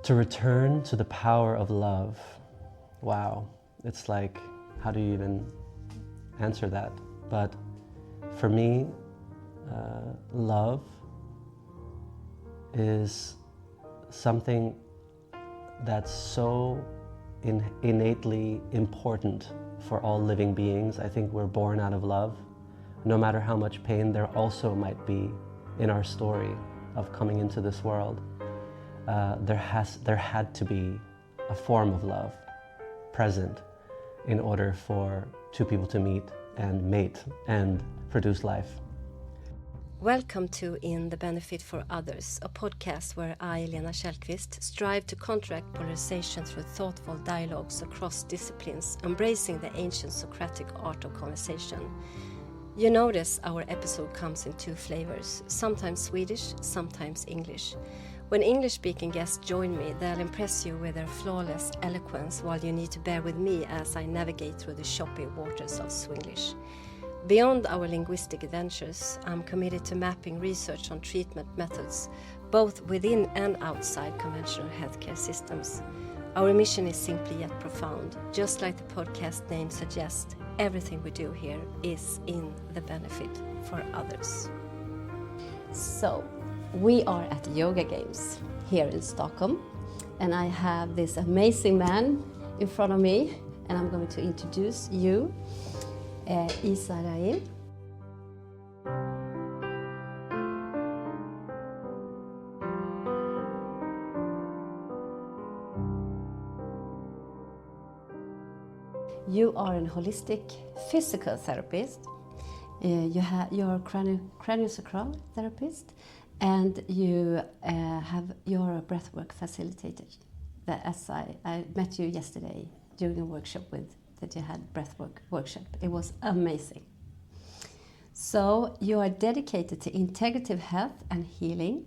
To return to the power of love. Wow, it's like, how do you even answer that? But for me, love is something that's so innately important for all living beings. I think we're born out of love. No matter how much pain there also might be in our story of coming into this world, there had to be a form of love present in order for two people to meet and mate and produce life. Welcome to In the Benefit for Others, a podcast where I, Lena Källqvist, strive to counteract polarization through thoughtful dialogues across disciplines, embracing the ancient Socratic art of conversation. You notice our episode comes in two flavors, sometimes Swedish, sometimes English. When English-speaking guests join me, they'll impress you with their flawless eloquence, while you need to bear with me as I navigate through the choppy waters of Swinglish. Beyond our linguistic adventures, I'm committed to mapping research on treatment methods, both within and outside conventional healthcare systems. Our mission is simple yet profound. Just like the podcast name suggests, everything we do here is in the benefit for others. So, we are at the Yoga Games here in Stockholm, and I have this amazing man in front of me, and I'm going to introduce you, Isa Raim. You are a holistic physical therapist. You're a craniosacral therapist, and you're a breathwork facilitator. As I met you yesterday during a workshop that you had breathwork workshop. It was amazing. So you are dedicated to integrative health and healing.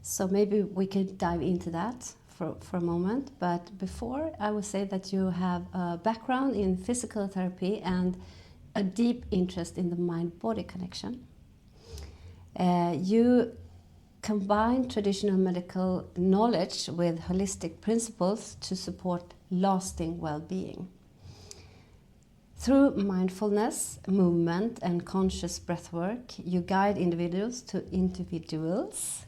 So maybe we could dive into that for a moment. But before, I would say that you have a background in physical therapy and a deep interest in the mind-body connection. You combine traditional medical knowledge with holistic principles to support lasting well-being. Through mindfulness, movement, and conscious breathwork, you guide individuals to individuals.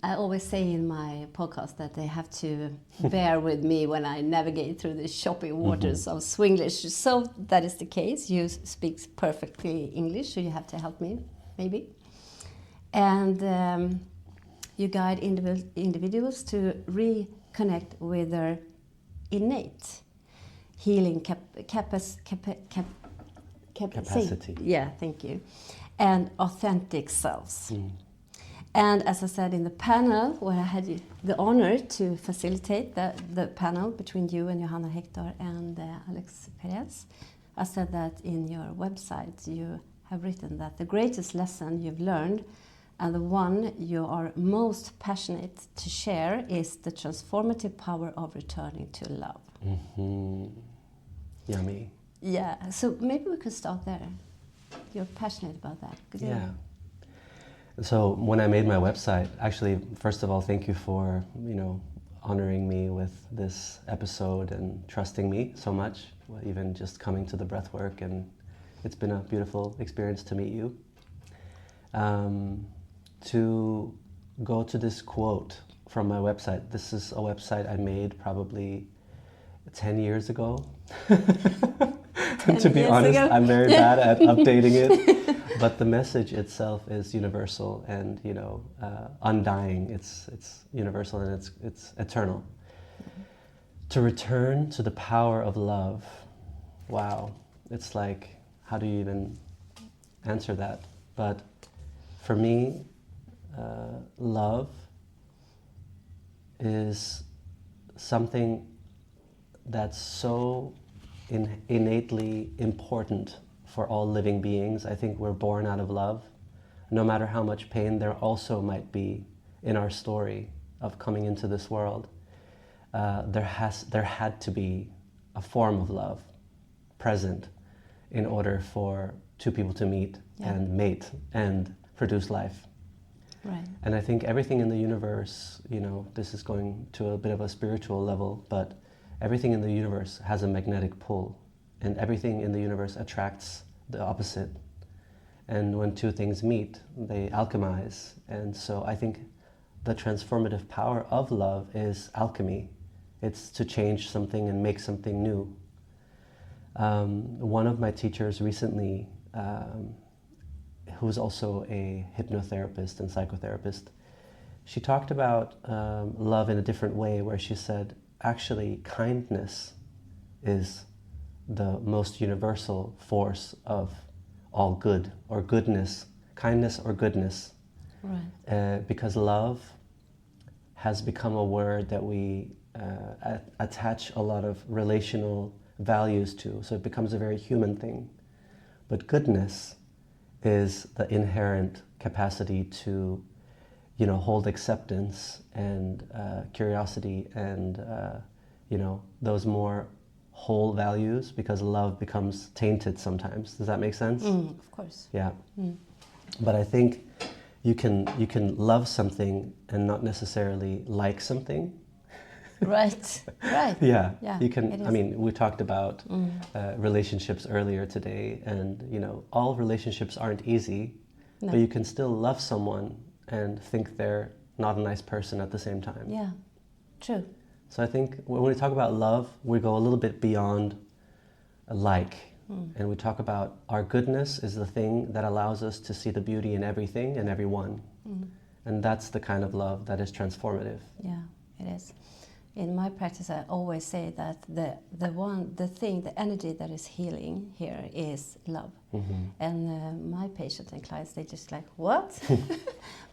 I always say in my podcast that they have to bear with me when I navigate through the choppy waters of Swinglish. So that is the case. You speak perfectly English, so you have to help me, maybe. And you guide individuals to reconnect with their innate healing capacity. Yeah, thank you. And authentic selves. And as I said in the panel, where I had the honor to facilitate the panel between you and Johanna Hector and Alex Perez, I said that in your website you have written that the greatest lesson you've learned and the one you are most passionate to share is the transformative power of returning to love. Yummy. Yeah, so maybe we could start there. You're passionate about that. Yeah. So when I made my website, actually, first of all, thank you for, honoring me with this episode and trusting me so much, even just coming to the breathwork, and it's been a beautiful experience to meet you. To go to this quote from my website. This is a website I made probably 10 years ago. To be honest, I'm very bad at updating it. But the message itself is universal and, undying. It's universal and it's eternal. To return to the power of love. Wow. It's like, how do you even answer that? But for me, love is something that's so innately important for all living beings. I think we're born out of love. No matter how much pain there also might be in our story of coming into this world, there had to be a form of love present in order for two people to meet and mate and produce life. Right. And I think everything in the universe, this is going to a bit of a spiritual level, but everything in the universe has a magnetic pull, and everything in the universe attracts the opposite. And when two things meet, they alchemize. And so I think the transformative power of love is alchemy. It's to change something and make something new. One of my teachers recently, who's also a hypnotherapist and psychotherapist, she talked about love in a different way, where she said, actually, kindness is the most universal force of all good, or goodness, kindness or goodness. Right. Because love has become a word that we attach a lot of relational values to, so it becomes a very human thing. But goodness is the inherent capacity to, hold acceptance and curiosity and, those more whole values, because love becomes tainted sometimes. Does that make sense? Of course. Yeah. But I think you can love something and not necessarily like something. Right. Yeah. Yeah, You can. it is. I mean, we talked about relationships earlier today, and all relationships aren't easy, No. but you can still love someone and think they're not a nice person at the same time. Yeah, true. So I think when we talk about love, we go a little bit beyond like, and we talk about our goodness is the thing that allows us to see the beauty in everything and everyone. And that's the kind of love that is transformative. Yeah, it is. In my practice, I always say that the energy that is healing here is love. And my patients and clients, they just like, what?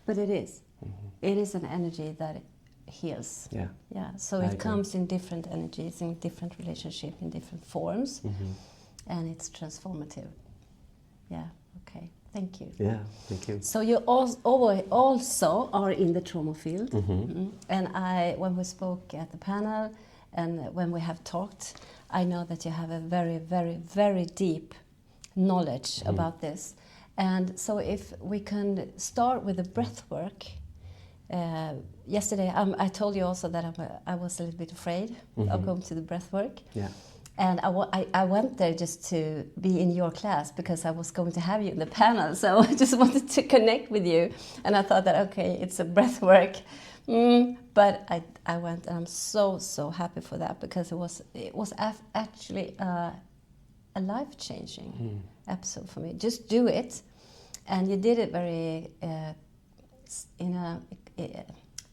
But it is. It is an energy that heals. Yeah. Yeah. So I it agree. comes in different energies, in different relationships, in different forms, and it's transformative. Yeah. Okay. Thank you. Yeah, thank you. So you also are in the trauma field, and when we spoke at the panel, and when we have talked, I know that you have a very, very, very deep knowledge about this. And so if we can start with the breath work. Yesterday, I told you also that I was a little bit afraid of going to the breath work. Yeah. And I went there just to be in your class because I was going to have you in the panel. So I just wanted to connect with you. And I thought that, okay, it's a breath work. But I went, and I'm so happy for that, because it was actually a life-changing episode for me. Just do it. And you did it very,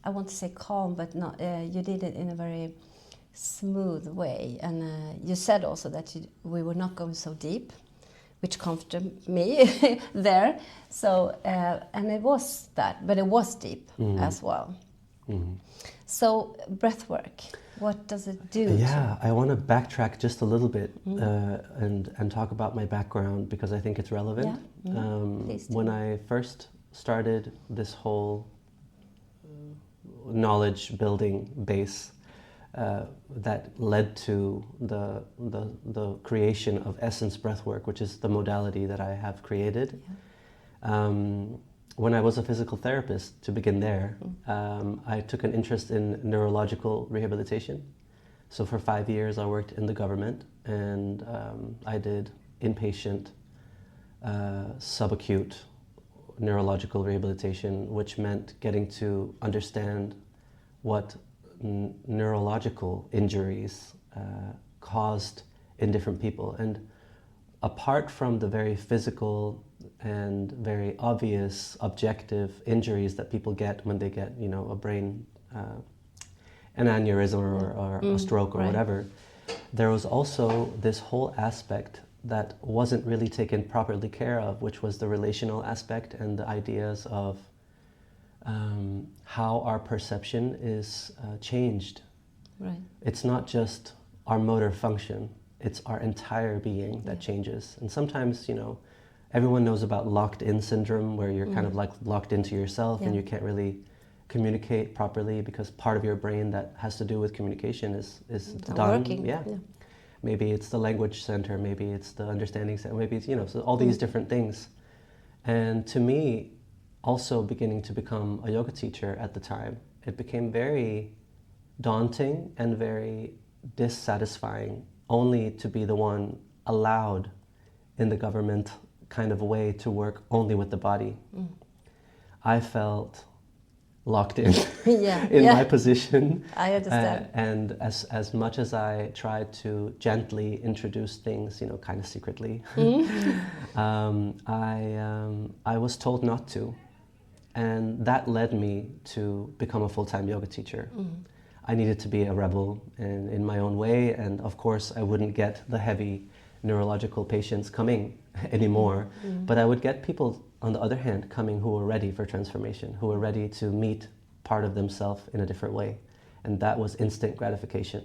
I want to say calm, but not. You did it in a very smooth way, and you said also that we were not going so deep, which comforted me there. So and it was that, but it was deep as well. So breath work, what does it do? Yeah, I want to backtrack just a little bit and talk about my background, because I think it's relevant. Yeah. Please do. When I first started this whole knowledge building base that led to the creation of Essence Breathwork, which is the modality that I have created. When I was a physical therapist, to begin there, I took an interest in neurological rehabilitation. So for 5 years I worked in the government, and I did inpatient subacute neurological rehabilitation, which meant getting to understand what neurological injuries caused in different people. And apart from the very physical and very obvious objective injuries that people get when they get, a brain, an aneurysm or a stroke or whatever, there was also this whole aspect that wasn't really taken properly care of, which was the relational aspect and the ideas of how our perception is changed. Right. It's not just our motor function, it's our entire being that changes. And sometimes, everyone knows about locked-in syndrome, where you're kind of like locked into yourself and you can't really communicate properly because part of your brain that has to do with communication is Not done. working. Yeah. Maybe it's the language center, maybe it's the understanding center, maybe it's, so all these different things. And to me, also beginning to become a yoga teacher at the time, it became very daunting and very dissatisfying only to be the one allowed in the government kind of way to work only with the body. I felt locked in in my position. I understand. And as much as I tried to gently introduce things, kind of secretly, I was told not to. And that led me to become a full-time yoga teacher. I needed to be a rebel in my own way, and of course I wouldn't get the heavy neurological patients coming anymore, but I would get people, on the other hand, coming who were ready for transformation, who were ready to meet part of themselves in a different way. And that was instant gratification.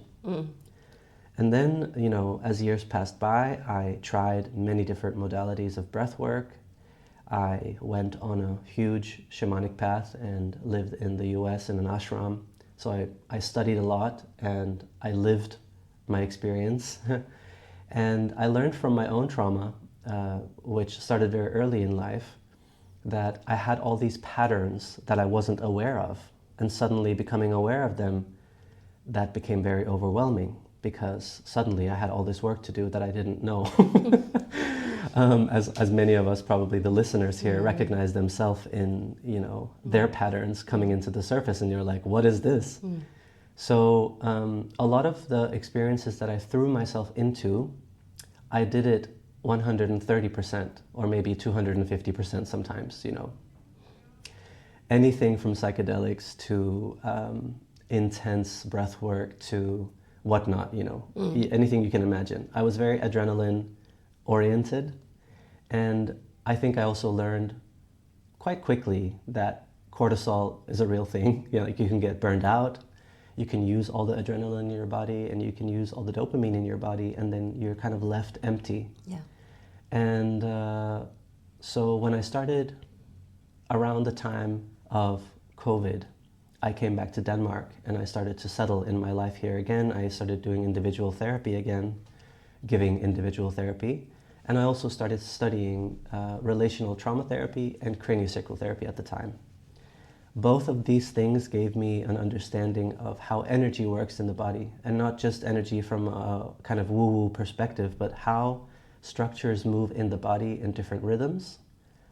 And then, as years passed by, I tried many different modalities of breathwork. I went on a huge shamanic path and lived in the US in an ashram. So I studied a lot and I lived my experience. And I learned from my own trauma, which started very early in life, that I had all these patterns that I wasn't aware of. And suddenly becoming aware of them, that became very overwhelming, because suddenly I had all this work to do that I didn't know. As many of us, probably the listeners here, recognize themselves in, their patterns coming into the surface, and you're like, what is this? So a lot of the experiences that I threw myself into, I did it 130% or maybe 250% sometimes, Anything from psychedelics to intense breath work to whatnot, anything you can imagine. I was very adrenaline oriented, and I think I also learned quite quickly that cortisol is a real thing. Like you can get burned out, you can use all the adrenaline in your body, and you can use all the dopamine in your body, and then you're kind of left empty. And so when I started around the time of COVID, I came back to Denmark and I started to settle in my life here again. I started doing individual therapy again, giving individual therapy. And I also started studying relational trauma therapy and craniosacral therapy at the time. Both of these things gave me an understanding of how energy works in the body, and not just energy from a kind of woo-woo perspective, but how structures move in the body in different rhythms,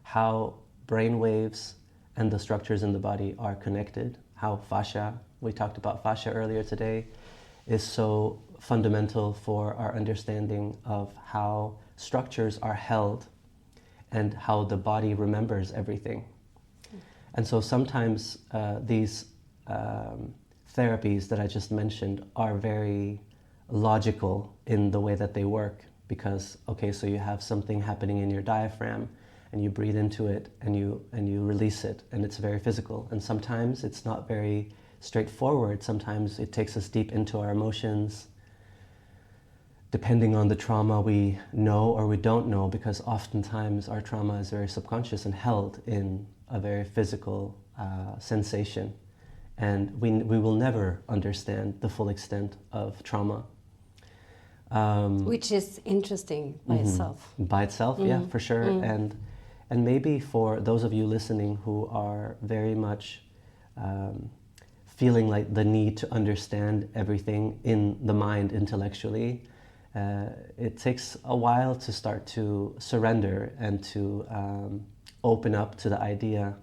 how brain waves and the structures in the body are connected, how fascia, we talked about fascia earlier today, is so fundamental for our understanding of how structures are held and how the body remembers everything. And so sometimes these therapies that I just mentioned are very logical in the way that they work, because, okay, so you have something happening in your diaphragm, and you breathe into it and you release it, and it's very physical. And sometimes it's not very straightforward. Sometimes it takes us deep into our emotions, depending on the trauma we know or we don't know, because oftentimes our trauma is very subconscious and held in a very physical sensation. And we will never understand the full extent of trauma. Which is interesting by itself. By itself, yeah, for sure. And maybe for those of you listening who are very much feeling like the need to understand everything in the mind intellectually, it takes a while to start to surrender and to open up to the idea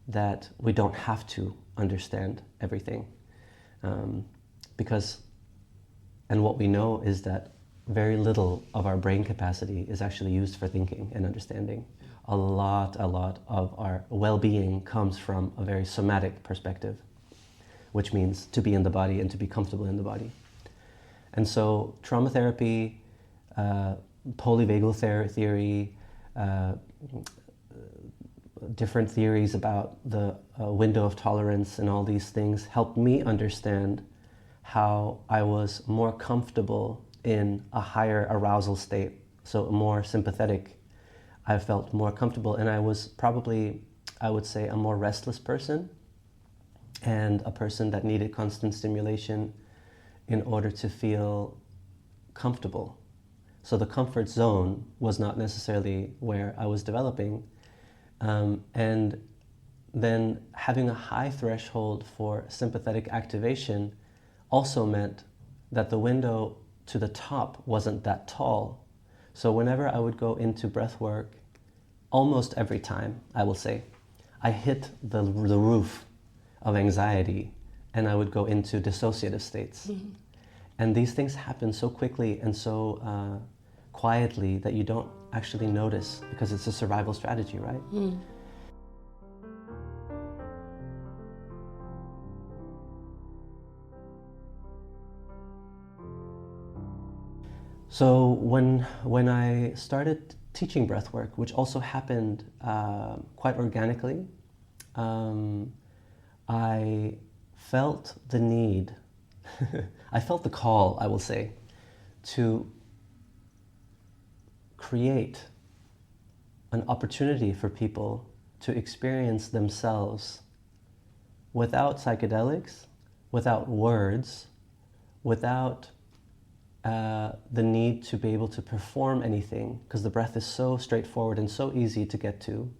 that we don't have to understand everything. Because, and what we know is that very little of our brain capacity is actually used for thinking and understanding. A lot of our well-being comes from a very somatic perspective, which means to be in the body and to be comfortable in the body. And so trauma therapy, polyvagal theory, different theories about the window of tolerance and all these things helped me understand how I was more comfortable in a higher arousal state, so more sympathetic. I felt more comfortable, and I was probably, I would say, a more restless person, and a person that needed constant stimulation in order to feel comfortable. So the comfort zone was not necessarily where I was developing. And then having a high threshold for sympathetic activation also meant that the window to the top wasn't that tall. So whenever I would go into breath work, almost every time, I will say, I hit the roof of anxiety and I would go into dissociative states. Mm-hmm. And these things happen so quickly and so quietly that you don't actually notice because it's a survival strategy, right? Mm. So when I started teaching breathwork, which also happened quite organically, I felt the need, I felt the call, I will say, to create an opportunity for people to experience themselves without psychedelics, without words, without the need to be able to perform anything, because the breath is so straightforward and so easy to get to,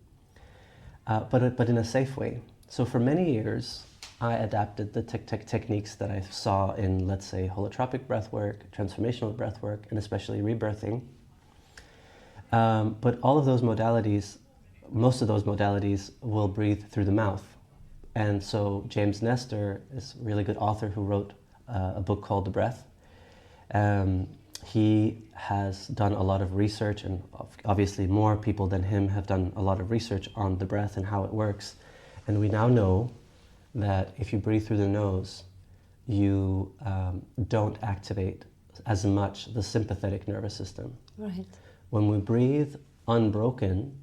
but in a safe way. So for many years, I adapted the techniques that I saw in, let's say, holotropic breathwork, transformational breathwork, and especially rebirthing. But all of those modalities, most of those modalities will breathe through the mouth. And so James Nestor is a really good author who wrote a book called The Breath. He has done a lot of research, and obviously more people than him have done a lot of research on the breath and how it works. And we now know that if you breathe through the nose, you don't activate as much the sympathetic nervous system. Right. When we breathe unbroken,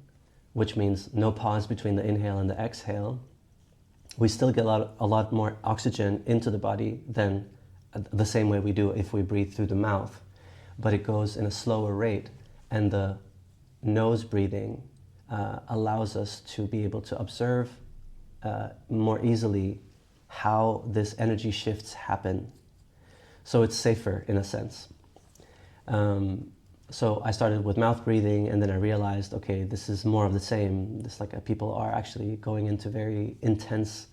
which means no pause between the inhale and the exhale, we still get a lot more oxygen into the body than the same way we do if we breathe through the mouth. But it goes in a slower rate, and the nose breathing allows us to be able to observe more easily how this energy shifts happen. So it's safer in a sense. So I started with mouth breathing, and then I realized, okay, this is more of the same. It's like people are actually going into very intense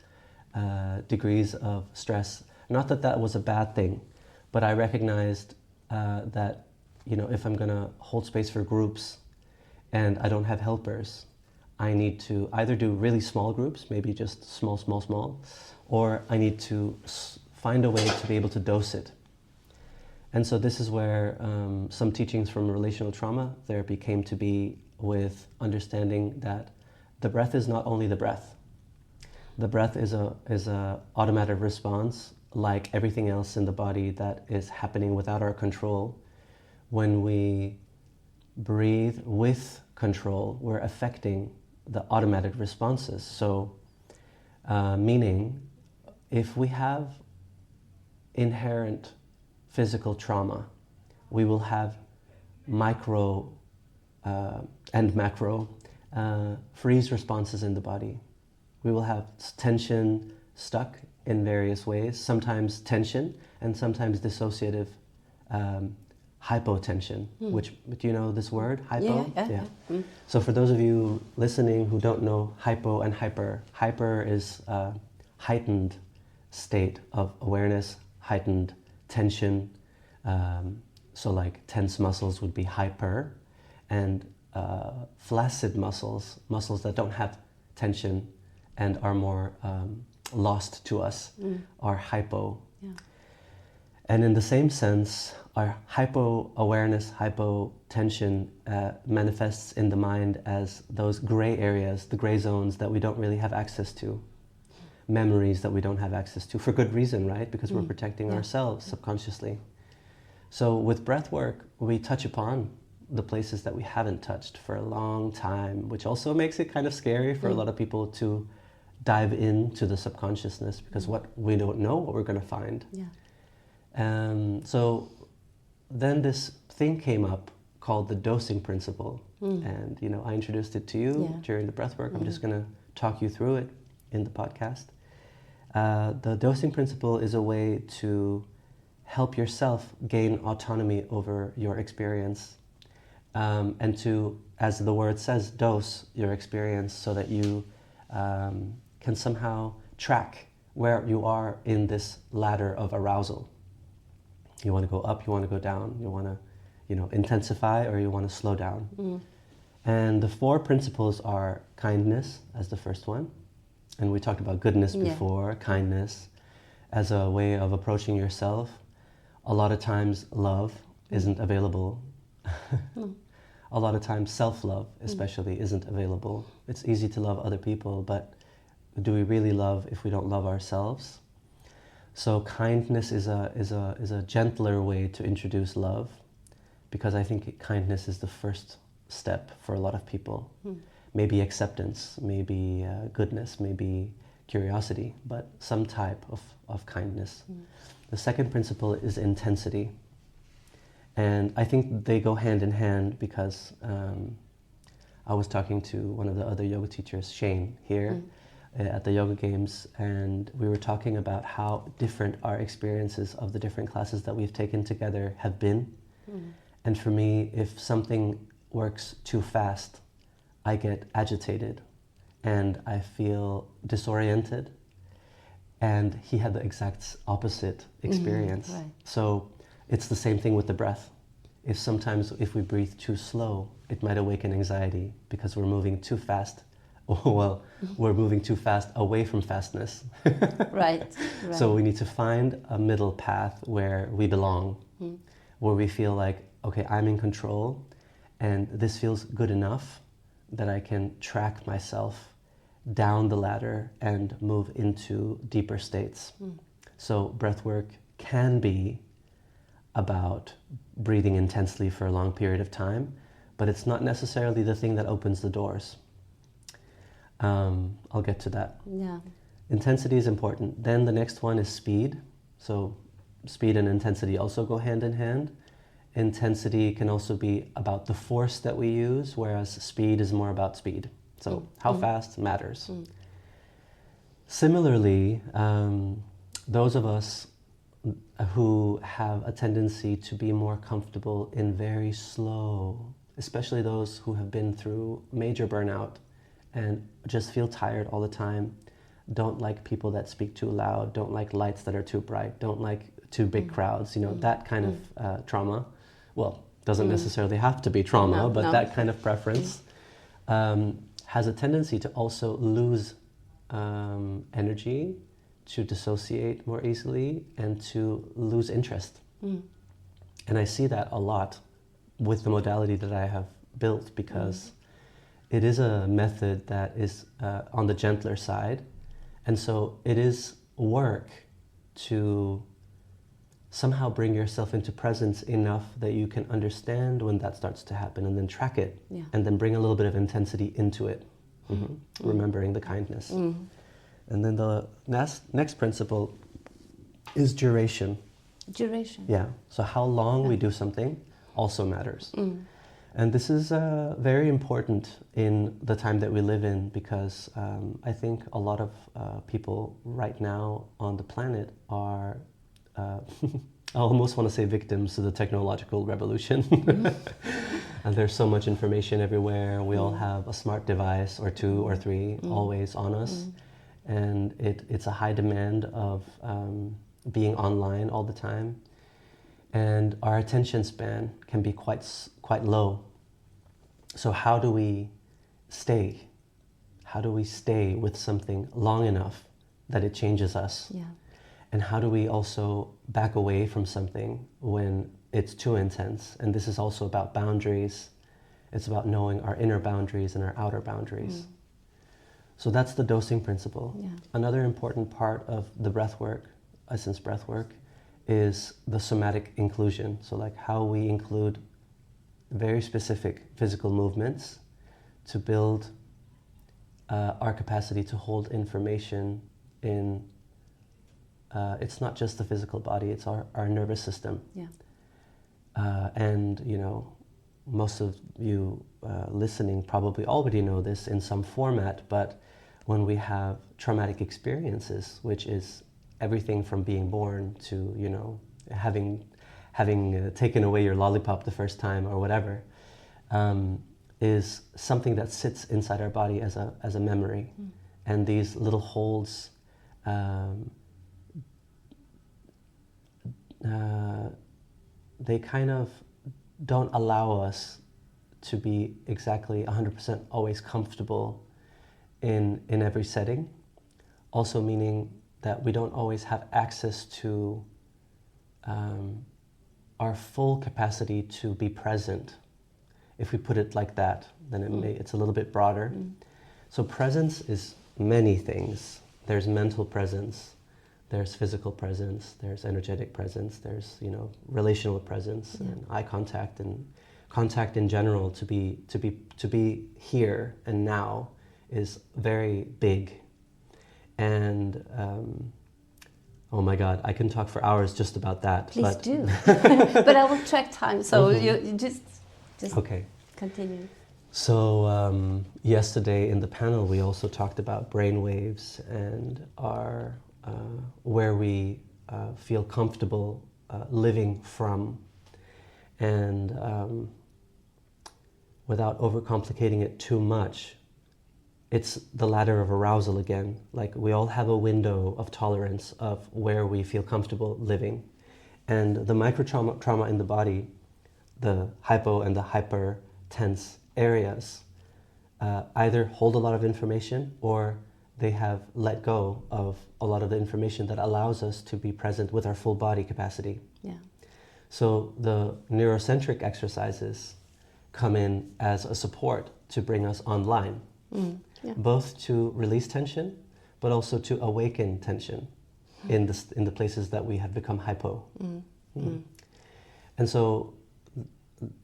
degrees of stress. Not that that was a bad thing, but I recognized that, if I'm gonna hold space for groups and I don't have helpers, I need to either do really small groups, maybe just small, or I need to find a way to be able to dose it. And so this is where some teachings from relational trauma therapy came to be, with understanding that the breath is not only the breath. The breath is a automatic response, like everything else in the body that is happening without our control. When we breathe with control, we're affecting the automatic responses. So, meaning, if we have inherent physical trauma, we will have micro and macro freeze responses in the body. We will have tension stuck in various ways, sometimes tension and sometimes dissociative hypotension, which, do you know this word, hypo? Yeah. Mm. So for those of you listening who don't know hypo and hyper is a heightened state of awareness, heightened tension. So like tense muscles would be hyper, and flaccid muscles that don't have tension and are more lost to us, are hypo. Yeah. And in the same sense, our hypo-awareness, hypotension manifests in the mind as those gray areas, the gray zones that we don't really have access to, memories that we don't have access to, for good reason, right? Because we're protecting ourselves subconsciously. So with breath work, we touch upon the places that we haven't touched for a long time, which also makes it kind of scary for a lot of people to dive into the subconsciousness, because what we don't know what we're going to find. Yeah. So then this thing came up called the dosing principle, and I introduced it to you during the breath work. I'm just going to talk you through it in the podcast. The dosing principle is a way to help yourself gain autonomy over your experience, and to, as the word says, dose your experience so that you can somehow track where you are in this ladder of arousal. You want to go up, you want to go down, you want to, intensify, or you want to slow down. And the 4 principles are kindness as the first one. And we talked about goodness before, kindness as a way of approaching yourself. A lot of times love isn't available. A lot of times self-love especially isn't available. It's easy to love other people, but do we really love if we don't love ourselves? So kindness is a gentler way to introduce love, because I think kindness is the first step for a lot of people. Maybe acceptance, maybe goodness, maybe curiosity, but some type of kindness. The second principle is intensity. And I think they go hand in hand, because I was talking to one of the other yoga teachers, Shane, here at the Yoga Games, and we were talking about how different our experiences of the different classes that we've taken together have been. And for me, if something works too fast, I get agitated and I feel disoriented. And he had the exact opposite experience. Right. So it's the same thing with the breath. If we breathe too slow, it might awaken anxiety because we're moving too fast. Well, we're moving too fast away from fastness. Right. So we need to find a middle path where we belong, where we feel like, okay, I'm in control, and this feels good enough that I can track myself down the ladder and move into deeper states. So breathwork can be about breathing intensely for a long period of time, but it's not necessarily the thing that opens the doors. I'll get to that. Yeah. Intensity is important. Then the next one is speed. So speed and intensity also go hand in hand. Intensity can also be about the force that we use, whereas speed is more about speed. So how fast matters. Similarly, those of us who have a tendency to be more comfortable in very slow, especially those who have been through major burnout and just feel tired all the time, don't like people that speak too loud, don't like lights that are too bright, don't like too big crowds, that kind of trauma. Well, doesn't necessarily have to be trauma, but that kind of preference has a tendency to also lose energy, to dissociate more easily, and to lose interest. And I see that a lot with the modality that I have built, because it is a method that is on the gentler side. And so it is work to somehow bring yourself into presence enough that you can understand when that starts to happen, and then track it, and then bring a little bit of intensity into it, remembering the kindness. And then the next principle is duration. Duration. Yeah, so how long we do something also matters. And this is very important in the time that we live in, because I think a lot of people right now on the planet are, I almost want to say victims to the technological revolution. And there's so much information everywhere. We all have a smart device or 2 or 3 always on us. And it's a high demand of being online all the time. And our attention span can be quite low. So how do we stay? How do we stay with something long enough that it changes us? Yeah. And how do we also back away from something when it's too intense? And this is also about boundaries. It's about knowing our inner boundaries and our outer boundaries. So that's the dosing principle. Yeah. Another important part of the breathwork, Essence breathwork, is the somatic inclusion. So like how we include very specific physical movements to build our capacity to hold information in, it's not just the physical body, it's our nervous system. Yeah. And most of you listening probably already know this in some format, but when we have traumatic experiences, which is everything from being born to, having taken away your lollipop the first time or whatever, is something that sits inside our body as a memory. And these little holds, they kind of don't allow us to be exactly 100% always comfortable in every setting. Also meaning that we don't always have access to our full capacity to be present. If we put it like that, then it's a little bit broader. So presence is many things. There's mental presence, there's physical presence, there's energetic presence, there's, you know, relational presence, and eye contact, and contact in general. To be here and now is very big. And oh my God, I can talk for hours just about that. Please do. But I will track time, so you just okay. Continue. So yesterday in the panel we also talked about brain waves and our where we feel comfortable living from, and without overcomplicating it too much, it's the ladder of arousal again. Like, we all have a window of tolerance of where we feel comfortable living, and the micro trauma in the body, the hypo and the hyper tense areas, either hold a lot of information, or they have let go of a lot of the information that allows us to be present with our full body capacity. Yeah. So the neurocentric exercises come in as a support to bring us online, both to release tension, but also to awaken tension in the places that we have become hypo. And so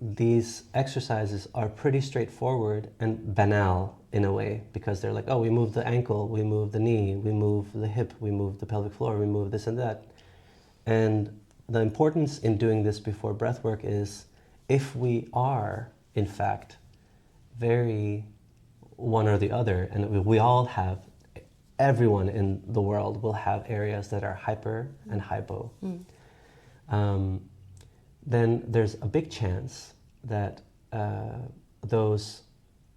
these exercises are pretty straightforward and banal in a way, because they're like, oh, we move the ankle, we move the knee, we move the hip, we move the pelvic floor, we move this and that. And the importance in doing this before breathwork is, if we are, in fact, very one or the other, and we all have, everyone in the world will have areas that are hyper and hypo, then there's a big chance that those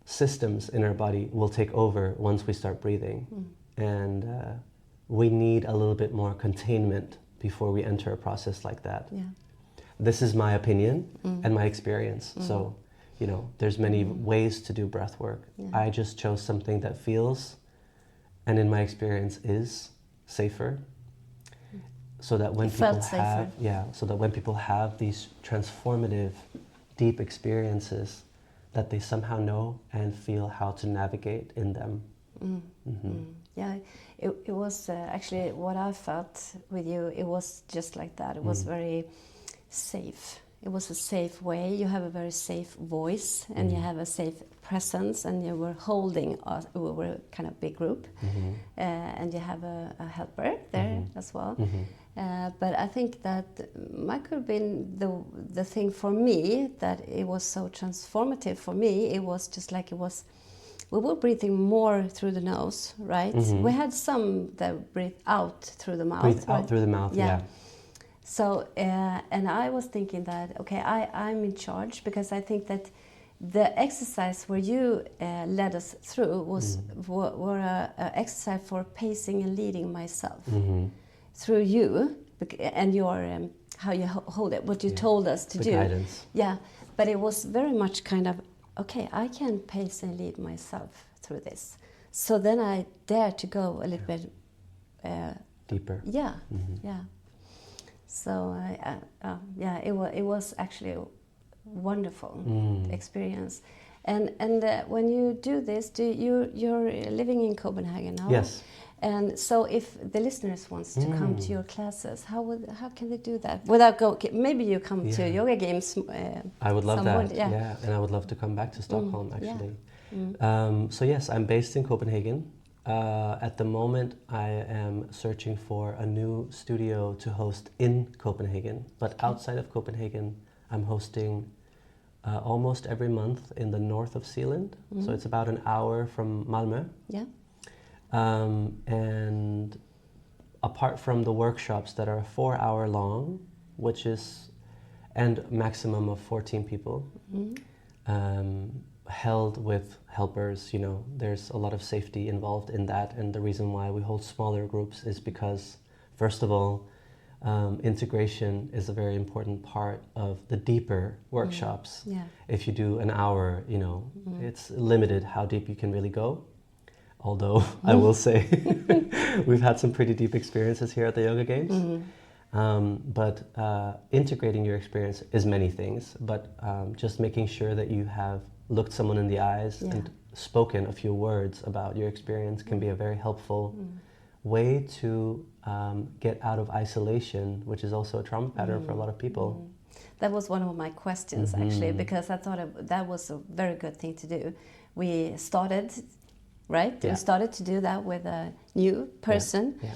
systems in our body will take over once we start breathing. And we need a little bit more containment before we enter a process like that. Yeah. This is my opinion and my experience. So, you know, there's many ways to do breath work. Yeah. I just chose something that feels, and in my experience is, safer. So that when people have these transformative, deep experiences, that they somehow know and feel how to navigate in them. Yeah, it was actually what I felt with you. It was just like that. It was very safe. It was a safe way. You have a very safe voice, and you have a safe presence, and you were holding us. We were kind of big group, and you have a helper there as well. But I think that might have been the thing for me, that it was so transformative for me. It was just like we were breathing more through the nose, right? We had some that breathe out through the mouth. Breathe out through the mouth, yeah. So, and I was thinking that, okay, I'm in charge, because I think that the exercise where you led us through were a exercise for pacing and leading myself through you and your how you hold it, what you told us to do. Guidance. Yeah, but it was very much kind of, okay, I can pace and lead myself through this. So then I dare to go a little bit deeper. Yeah, yeah. So it was actually a wonderful experience. And when you do this, you're living in Copenhagen now? Yes. And so if the listeners wants to come to your classes, how can they do that? Without maybe you come to yoga games. I would love that. Yeah, and I would love to come back to Stockholm actually. So yes, I'm based in Copenhagen. At the moment, I am searching for a new studio to host in Copenhagen. But outside of Copenhagen, I'm hosting almost every month in the north of Zealand. So it's about an hour from Malmö. Yeah. And apart from the workshops that are 4 hour long, and maximum of 14 people, held with helpers, you know, there's a lot of safety involved in that. And the reason why we hold smaller groups is because, first of all, integration is a very important part of the deeper workshops. Yeah. If you do an hour, you know, it's limited how deep you can really go. Although I will say we've had some pretty deep experiences here at the Yoga Games. But integrating your experience is many things, but just making sure that you have looked someone in the eyes and spoken a few words about your experience can be a very helpful way to get out of isolation, which is also a trauma pattern for a lot of people. That was one of my questions, actually, because I thought that was a very good thing to do. We started, right? Yeah. We started to do that with a new person. Yeah.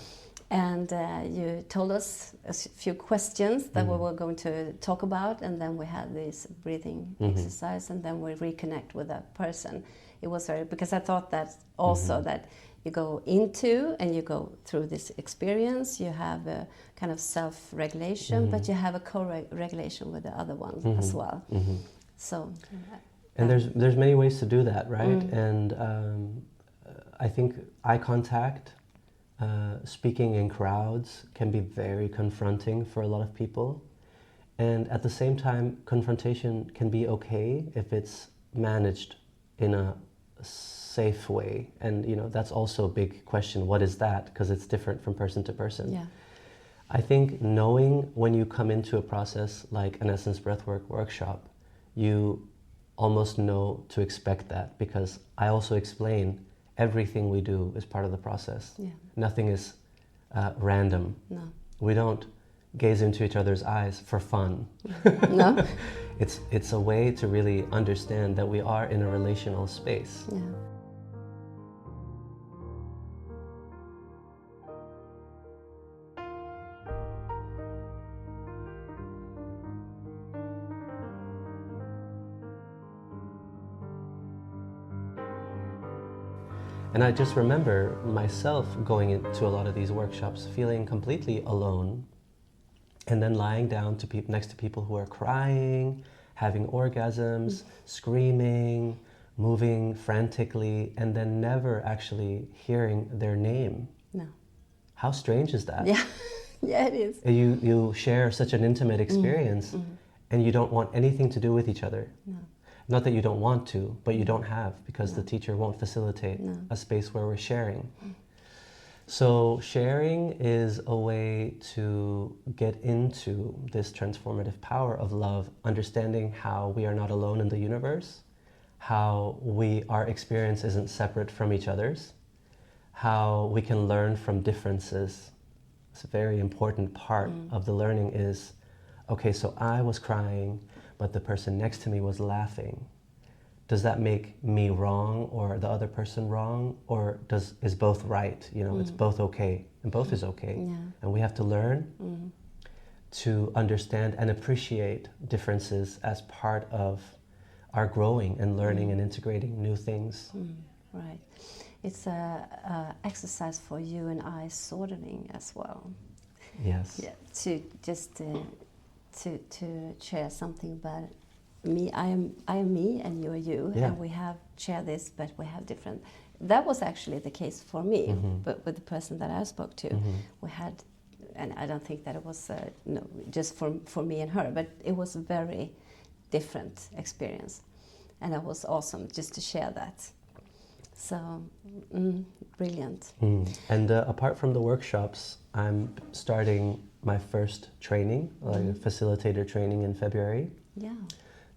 And you told us a few questions that we were going to talk about, and then we had this breathing exercise, and then we reconnect with that person. It was very, because I thought that also that you go into and you go through this experience, you have a kind of self-regulation, but you have a co-regulation with the other one as well. So, and there's many ways to do that, right? And I think eye contact, speaking in crowds can be very confronting for a lot of people. And at the same time, confrontation can be okay if it's managed in a safe way. And, you know, that's also a big question. What is that? Because it's different from person to person. yeah. I think knowing when you come into a process like an Essence Breathwork workshop, you almost know to expect that, because I also explain everything we do is part of the process. Yeah. Nothing is random. No. We don't gaze into each other's eyes for fun. No? It's a way to really understand that we are in a relational space. Yeah. And I just remember myself going into a lot of these workshops feeling completely alone, and then lying down to next to people who are crying, having orgasms, screaming, moving frantically, and then never actually hearing their name. No. How strange is that? Yeah. Yeah, it is. You share such an intimate experience, and you don't want anything to do with each other. No. Not that you don't want to, but you don't have, because the teacher won't facilitate a space where we're sharing. So sharing is a way to get into this transformative power of love, understanding how we are not alone in the universe, how our experience isn't separate from each other's, how we can learn from differences. It's a very important part of the learning is, okay, so I was crying, but the person next to me was laughing. Does that make me wrong or the other person wrong? Or is both right? You know, it's both okay, and both is okay. Yeah. And we have to learn to understand and appreciate differences as part of our growing and learning and integrating new things. Right. It's a exercise for you and I sorting as well. Yes. Yeah. To just to share something about me. I am me, and you are you, and we have shared this, but we have different. That was actually the case for me, but with the person that I spoke to, we had, and I don't think that it was just for me and her, but it was a very different experience, and it was awesome just to share that. So, brilliant. And apart from the workshops, I'm starting my first training, like a facilitator training in February. Yeah.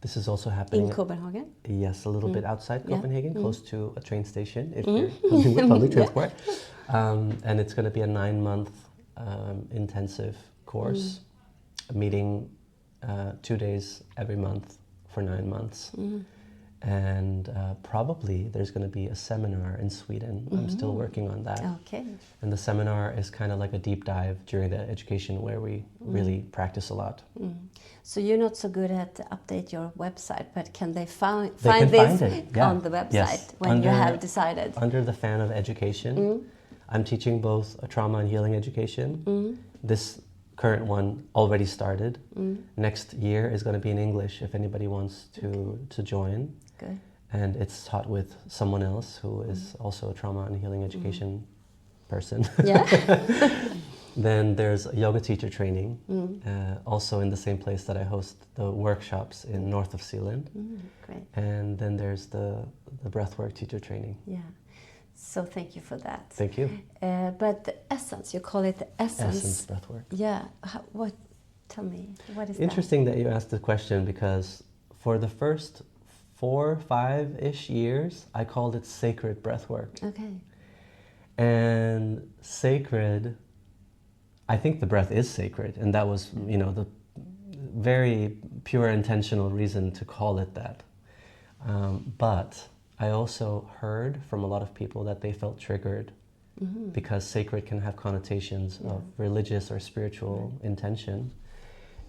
This is also happening In Copenhagen? Yes, a little bit outside Copenhagen, close to a train station if you're using the public transport. And it's going to be a 9-month intensive course, meeting 2 days every month for 9 months. And probably there's going to be a seminar in Sweden. I'm still working on that. Okay. And the seminar is kind of like a deep dive during the education where we really practice a lot. So you're not so good at update your website, but can they find They can this find it, yeah. on the website Yes. when you have decided? Under the fan of education, I'm teaching both a trauma and healing education. This current one already started. Next year is going to be in English if anybody wants to join. Good. and it's taught with someone else who is also a trauma and healing education person. Yeah. Then there's a yoga teacher training, also in the same place that I host the workshops in north of Zealand. Great. And then there's the breathwork teacher training. Yeah. So thank you for that. Thank you. But the essence, you call it the essence. Essence breathwork. Yeah. Tell me, what is Interesting that you asked the question, because for the first 4-5-ish years, I called it sacred breathwork. Okay. And sacred, I think the breath is sacred, and that was, the very pure intentional reason to call it that. But I also heard from a lot of people that they felt triggered because sacred can have connotations of religious or spiritual intention.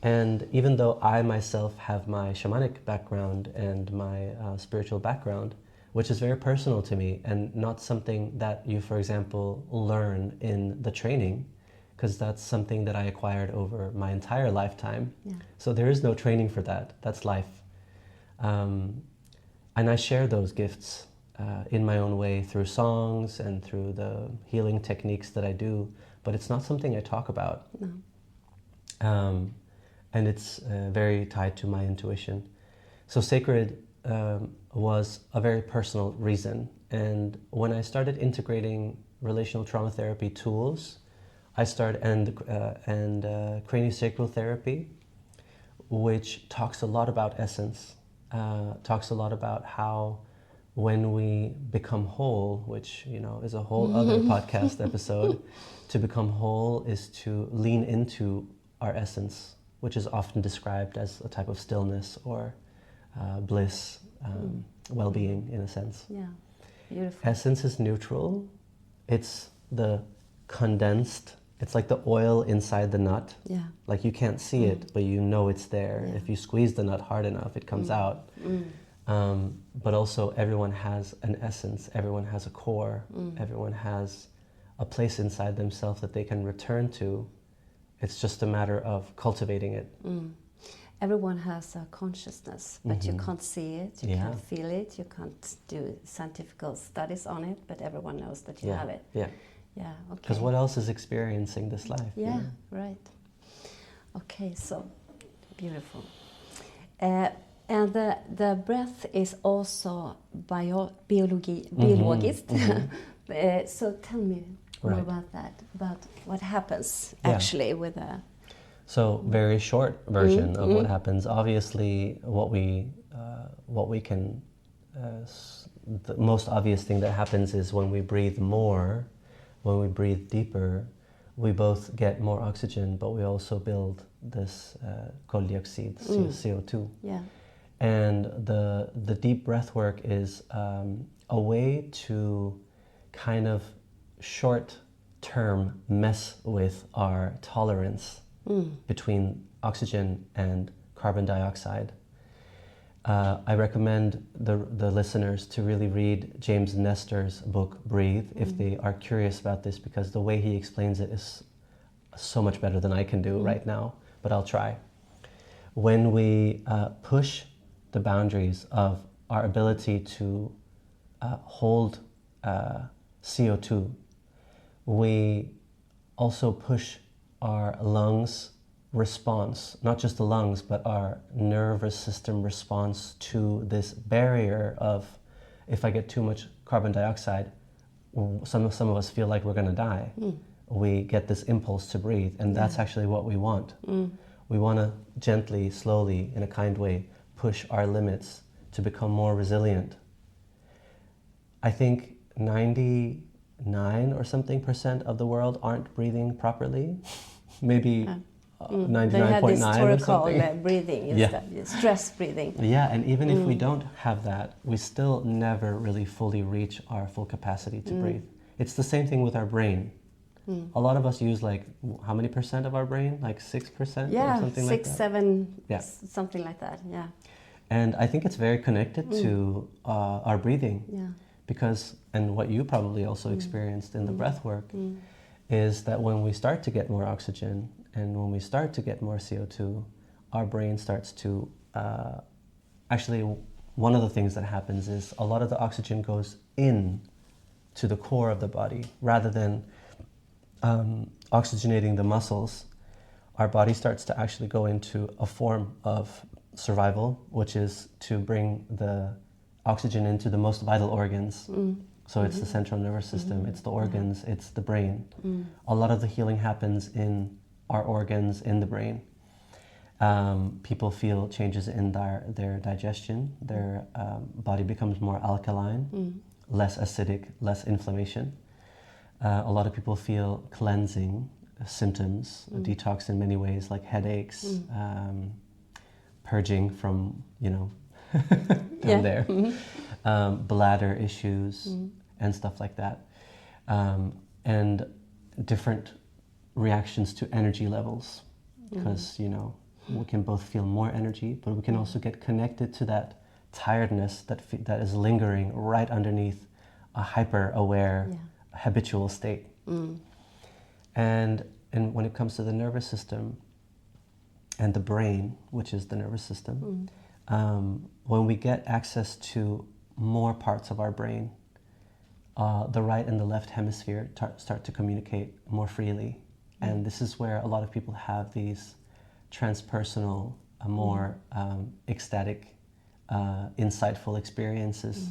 And even though I myself have my shamanic background and my spiritual background, which is very personal to me and not something that you, for example, learn in the training, because that's something that I acquired over my entire lifetime. Yeah. So there is no training for that. That's life. And I share those gifts in my own way through songs and through the healing techniques that I do, but it's not something I talk about. No. And it's very tied to my intuition. So sacred was a very personal reason. And when I started integrating relational trauma therapy tools, I started and craniosacral therapy, which talks a lot about essence, talks a lot about how when we become whole, which is a whole other podcast episode, to become whole is to lean into our essence, which is often described as a type of stillness or bliss, well-being in a sense. Yeah, beautiful. Essence is neutral. It's the condensed, it's like the oil inside the nut. Yeah. Like you can't see it, but you know it's there. Yeah. If you squeeze the nut hard enough, it comes out. But also everyone has an essence, everyone has a core, everyone has a place inside themselves that they can return to. It's just a matter of cultivating it. Everyone has a consciousness, but you can't see it, you can't feel it, you can't do scientific studies on it, but everyone knows that you have it. Yeah, okay. Because what else is experiencing this life? Yeah, right. Okay, so beautiful. And the breath is also biologist. So tell me more about that, about what happens actually with a... So very short version of what happens. Obviously, what we can, the most obvious thing that happens is when we breathe more, when we breathe deeper, we both get more oxygen, but we also build this koldioxid, CO2. Yeah. And the deep breath work is a way to kind of short-term mess with our tolerance between oxygen and carbon dioxide. I recommend the listeners to really read James Nestor's book, Breathe, if they are curious about this, because the way he explains it is so much better than I can do right now, but I'll try. When we push the boundaries of our ability to hold CO2, we also push our lungs response, not just the lungs, but our nervous system response to this barrier of, if I get too much carbon dioxide, some of us feel like we're going to die. We get this impulse to breathe, and that's actually what we want. We want to gently, slowly, in a kind way, push our limits to become more resilient. I think 99 or something % of the world aren't breathing properly. Maybe 99.9 They have or historical something. breathing instead, stress breathing. Yeah, and even if we don't have that, we still never really fully reach our full capacity to breathe. It's the same thing with our brain. A lot of us use like, how many % of our brain? Like 6% or something like that? 6, 7, something like that, yeah. And I think it's very connected to our breathing. Yeah. Because, and what you probably also experienced in the breath work, is that when we start to get more oxygen and when we start to get more CO2, our brain starts to, actually one of the things that happens is a lot of the oxygen goes in to the core of the body rather than oxygenating the muscles. Our body starts to actually go into a form of survival, which is to bring the oxygen into the most vital organs. So it's the central nervous system, it's the organs, it's the brain. A lot of the healing happens in our organs, in the brain. People feel changes in their digestion, their body becomes more alkaline, less acidic, less inflammation. A lot of people feel cleansing symptoms, detox in many ways, like headaches, purging from, down there, bladder issues and stuff like that, and different reactions to energy levels, because we can both feel more energy, but we can also get connected to that tiredness that is lingering right underneath a hyper-aware habitual state. And when it comes to the nervous system and the brain, which is the nervous system, when we get access to more parts of our brain, the right and the left hemisphere start to communicate more freely. And this is where a lot of people have these transpersonal, more ecstatic, insightful experiences.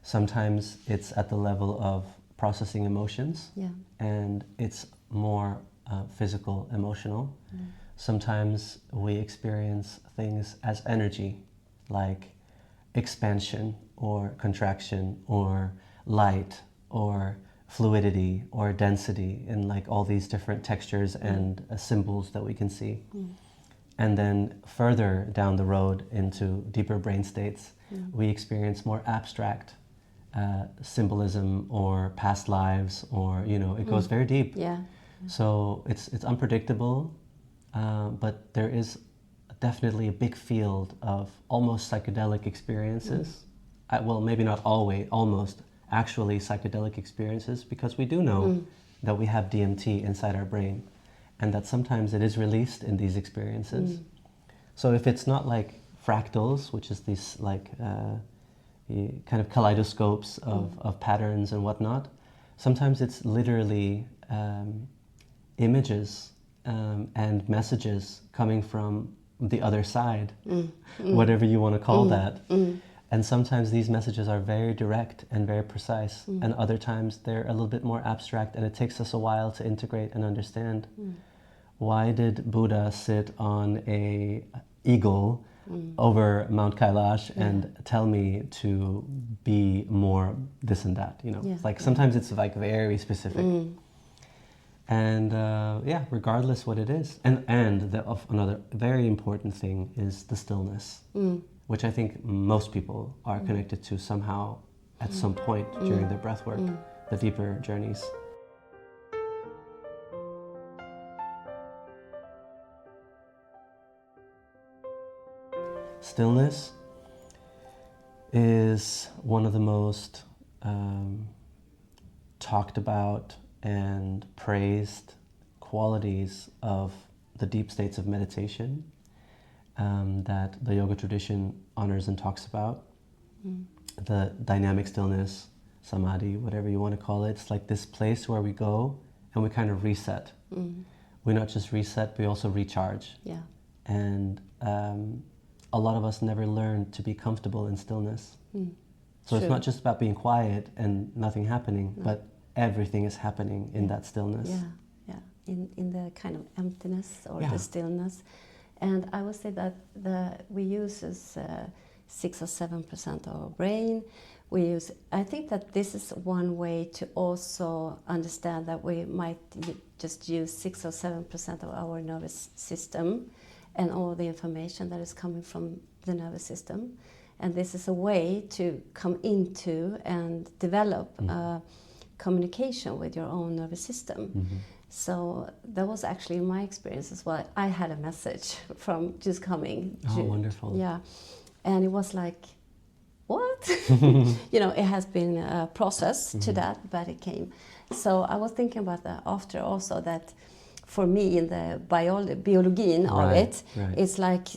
Sometimes it's at the level of processing emotions, and it's more physical, emotional. Sometimes we experience things as energy, like expansion or contraction or light or fluidity or density, and like all these different textures and symbols that we can see. And then further down the road into deeper brain states, we experience more abstract symbolism or past lives, or it goes very deep. So it's unpredictable, but there is definitely a big field of almost psychedelic experiences. Well, maybe not always, almost actually psychedelic experiences, because we do know that we have DMT inside our brain, and that sometimes it is released in these experiences. So if it's not like fractals, which is these like kind of kaleidoscopes of patterns and whatnot, sometimes it's literally images and messages coming from the other side, whatever you want to call that. And sometimes these messages are very direct and very precise, and other times they're a little bit more abstract, and it takes us a while to integrate and understand. Why did Buddha sit on a eagle over Mount Kailash and tell me to be more this and that? Sometimes it's like very specific. And regardless what it is. And another very important thing is the stillness, which I think most people are connected to somehow at some point during their breathwork, the deeper journeys. Stillness is one of the most talked about and praised qualities of the deep states of meditation that the yoga tradition honors and talks about. The dynamic stillness, samadhi, whatever you want to call it. It's like this place where we go and we kind of reset. We not just reset, we also recharge. And a lot of us never learn to be comfortable in stillness. So it's not just about being quiet and nothing happening, but everything is happening in that stillness. In the kind of emptiness or the stillness. And I would say that we use 6 or 7% of our brain. I think that this is one way to also understand that we might just use 6 or 7% of our nervous system and all the information that is coming from the nervous system. And this is a way to come into and develop communication with your own nervous system. So that was actually my experience as well. I had a message from just coming. Oh, wonderful. Yeah. And it was like, what? It has been a process to that, but it came. So I was thinking about that after also, that for me in the biology of it, right. it's like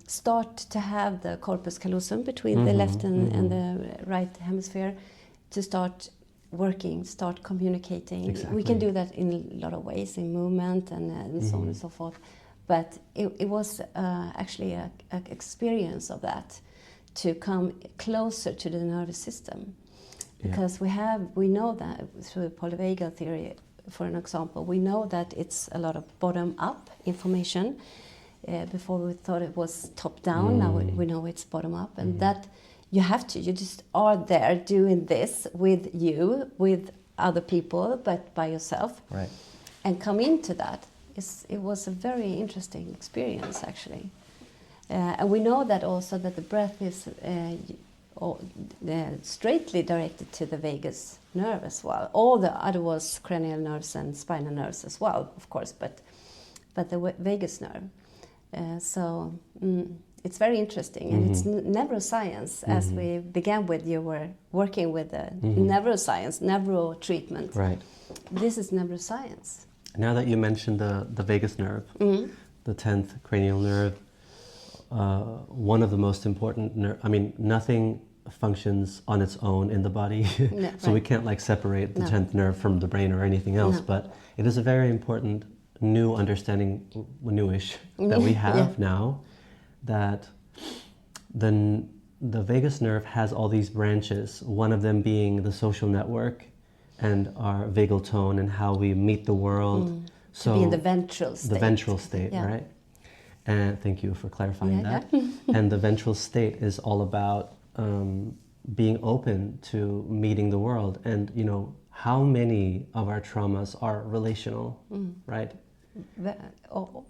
start to have the corpus callosum between the left and the right hemisphere to start working, start communicating. Exactly. We can do that in a lot of ways, in movement and so on and so forth. But it was actually an experience of that, to come closer to the nervous system. Because we know that through polyvagal theory, for an example, we know that it's a lot of bottom-up information. Before we thought it was top-down, now we know it's bottom-up, and that you just are there doing this with other people, but by yourself, right. and come into that. It was a very interesting experience, actually. And we know that also that the breath is straightly directed to the vagus nerve as well. All the other was cranial nerves and spinal nerves as well, of course, but the vagus nerve. So it's very interesting, and it's neuroscience. As we began with, you were working with neuroscience, neuro treatment. Right. This is neuroscience. Now that you mentioned the vagus nerve, the 10th cranial nerve, one of the most important nothing functions on its own in the body. No, so we can't like separate the 10th nerve from the brain or anything else, but it is a very important new understanding, newish, that we have now, that the vagus nerve has all these branches, one of them being the social network and our vagal tone and how we meet the world. So to be in the ventral state. The ventral state, right? And thank you for clarifying that. And the ventral state is all about being open to meeting the world. And, how many of our traumas are relational, right? All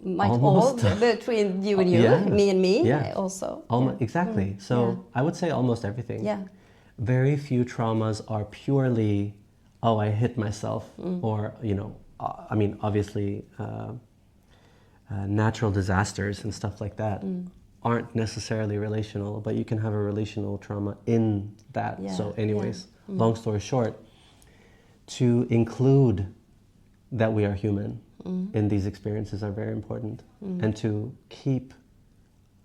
between you and you, me and me, also. Exactly. So I would say almost everything. Yeah. Very few traumas are purely, I hit myself, or, obviously, natural disasters and stuff like that aren't necessarily relational, but you can have a relational trauma in that. So anyways, long story short, to include that we are human in these experiences are very important, and to keep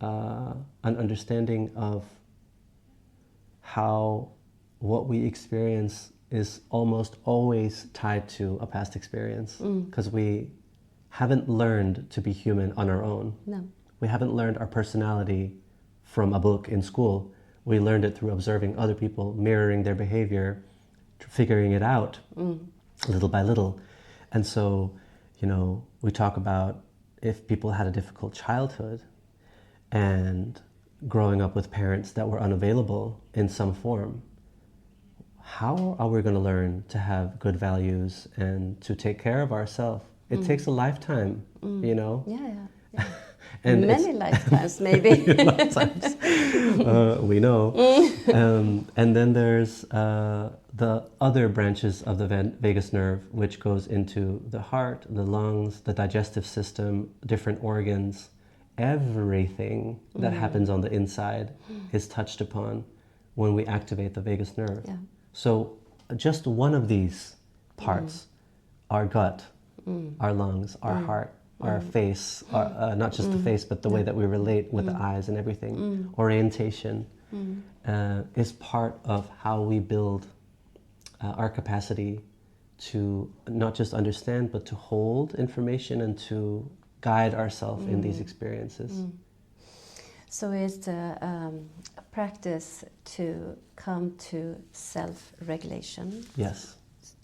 an understanding of how what we experience is almost always tied to a past experience, because we haven't learned to be human on our own. No. We haven't learned our personality from a book in school. We learned it through observing other people, mirroring their behavior, figuring it out little by little. And so, we talk about if people had a difficult childhood and growing up with parents that were unavailable in some form, how are we going to learn to have good values and to take care of ourselves? It takes a lifetime, Yeah. And many lifetimes, maybe. Lifetimes. We know. And then there's the other branches of the vagus nerve, which goes into the heart, the lungs, the digestive system, different organs. Everything that happens on the inside is touched upon when we activate the vagus nerve. Yeah. So just one of these parts, our gut, our lungs, our heart, our face, not just the face, but the way that we relate with the eyes and everything, orientation, is part of how we build our capacity to not just understand, but to hold information and to guide ourselves in these experiences. So it's a practice to come to self-regulation. Yes.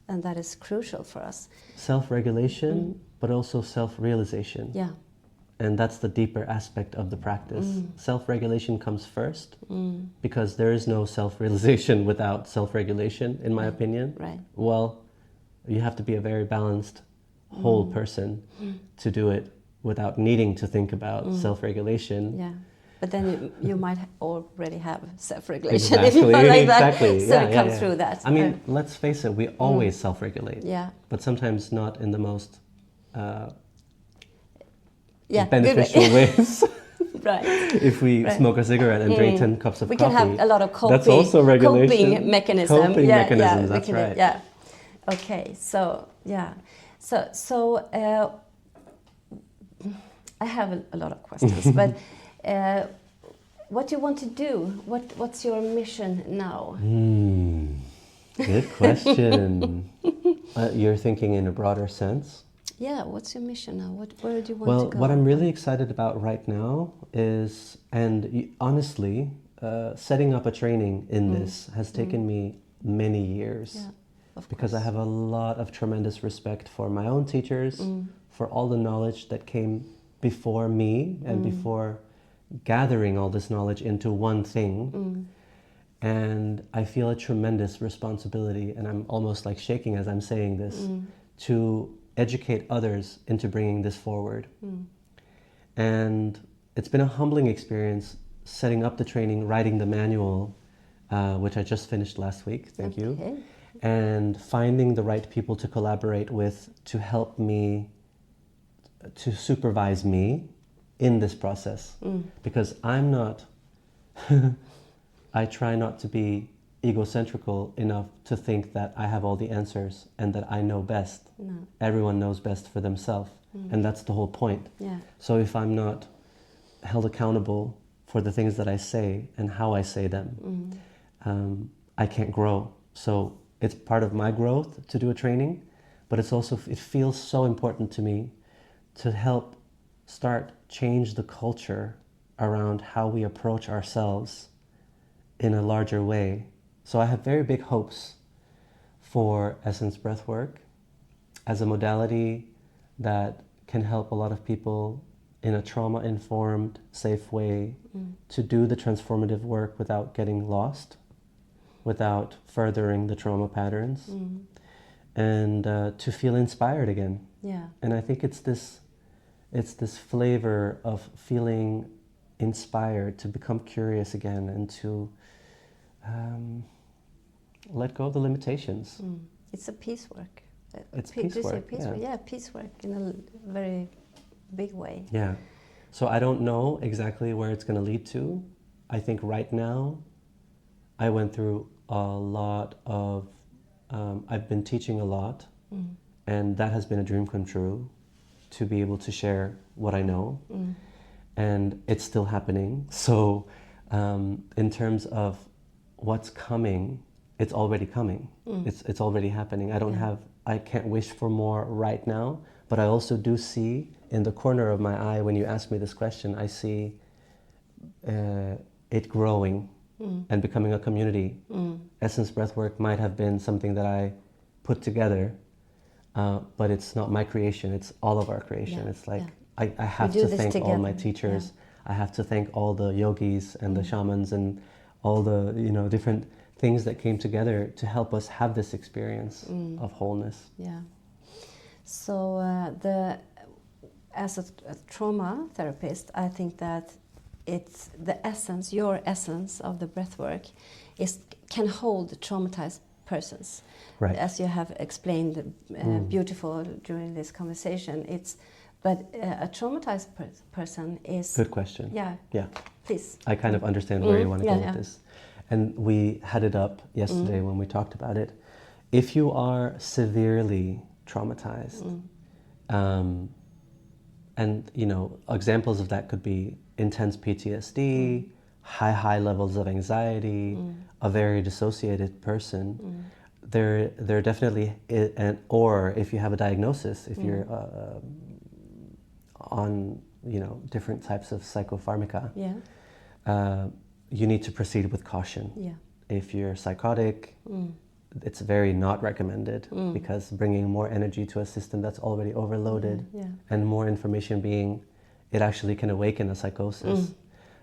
And that is crucial for us. Self-regulation, but also self-realization. Yeah. And that's the deeper aspect of the practice. Self-regulation comes first, because there is no self-realization without self-regulation, in my opinion. Right. Well, you have to be a very balanced, whole person to do it without needing to think about self-regulation. Yeah. But then you might already have self-regulation if you are like that. Exactly. So it comes through that. I mean, let's face it, we always self-regulate. Yeah. But sometimes not in the most beneficial ways. Right. If we smoke a cigarette and drink 10 cups of coffee. We can have a lot of coping, that's also regulation. Coping mechanism. Coping mechanisms, that's right. Yeah. Okay, so yeah, so I have a lot of questions, but what do you want to do? What's your mission now? Good question. You're thinking in a broader sense? Yeah, what's your mission now? Where do you want Well, to go? what I'm really excited about right now is, and honestly, setting up a training in this has taken me many years. Yeah, of because I course. have a lot of tremendous respect for my own teachers, for all the knowledge that came before me and before gathering all this knowledge into one thing. And I feel a tremendous responsibility, and I'm almost like shaking as I'm saying this, to educate others into bringing this forward. And it's been a humbling experience setting up the training, writing the manual, which I just finished last week, thank you, and finding the right people to collaborate with to help me, to supervise me in this process. Because I'm not, I try not to be egocentrical enough to think that I have all the answers and that I know best. No. Everyone knows best for themselves, and that's the whole point. Yeah. So if I'm not held accountable for the things that I say and how I say them, I can't grow. So it's part of my growth to do a training, but it's also, it feels so important to me to help start change the culture around how we approach ourselves in a larger way. So I have very big hopes for Essence Breathwork as a modality that can help a lot of people in a trauma-informed, safe way to do the transformative work without getting lost, without furthering the trauma patterns, and to feel inspired again. Yeah. And I think it's this flavor of feeling inspired to become curious again and to let go of the limitations. It's a piecework. It's piecework, Yeah, piecework in a very big way. Yeah. So I don't know exactly where it's going to lead to. I think right now I went through a lot of, I've been teaching a lot, and that has been a dream come true, to be able to share what I know. And it's still happening. So in terms of what's coming, it's already coming. It's already happening. I can't wish for more right now, but I also do see in the corner of my eye, when you ask me this question, I see it growing and becoming a community. Essence Breathwork might have been something that I put together, but it's not my creation, it's all of our creation. Yeah, it's like, yeah. I have to thank all my teachers. I have to thank all the yogis and the shamans and all the different things that came together to help us have this experience of wholeness. Yeah. So as a trauma therapist, I think that it's the essence, your essence of the breathwork can hold traumatized persons. Right. As you have explained beautiful during this conversation, but a traumatized person is... Good question. Yeah. Yeah. Please. I kind of understand where you want to go with yeah. this. And we had it up yesterday when we talked about it. If you are severely traumatized, and examples of that could be intense PTSD, high levels of anxiety, a very dissociated person, there definitely, or if you have a diagnosis, if you're on different types of psychopharmaca, you need to proceed with caution. Yeah. If you're psychotic, it's very not recommended, because bringing more energy to a system that's already overloaded and more information it actually can awaken a psychosis.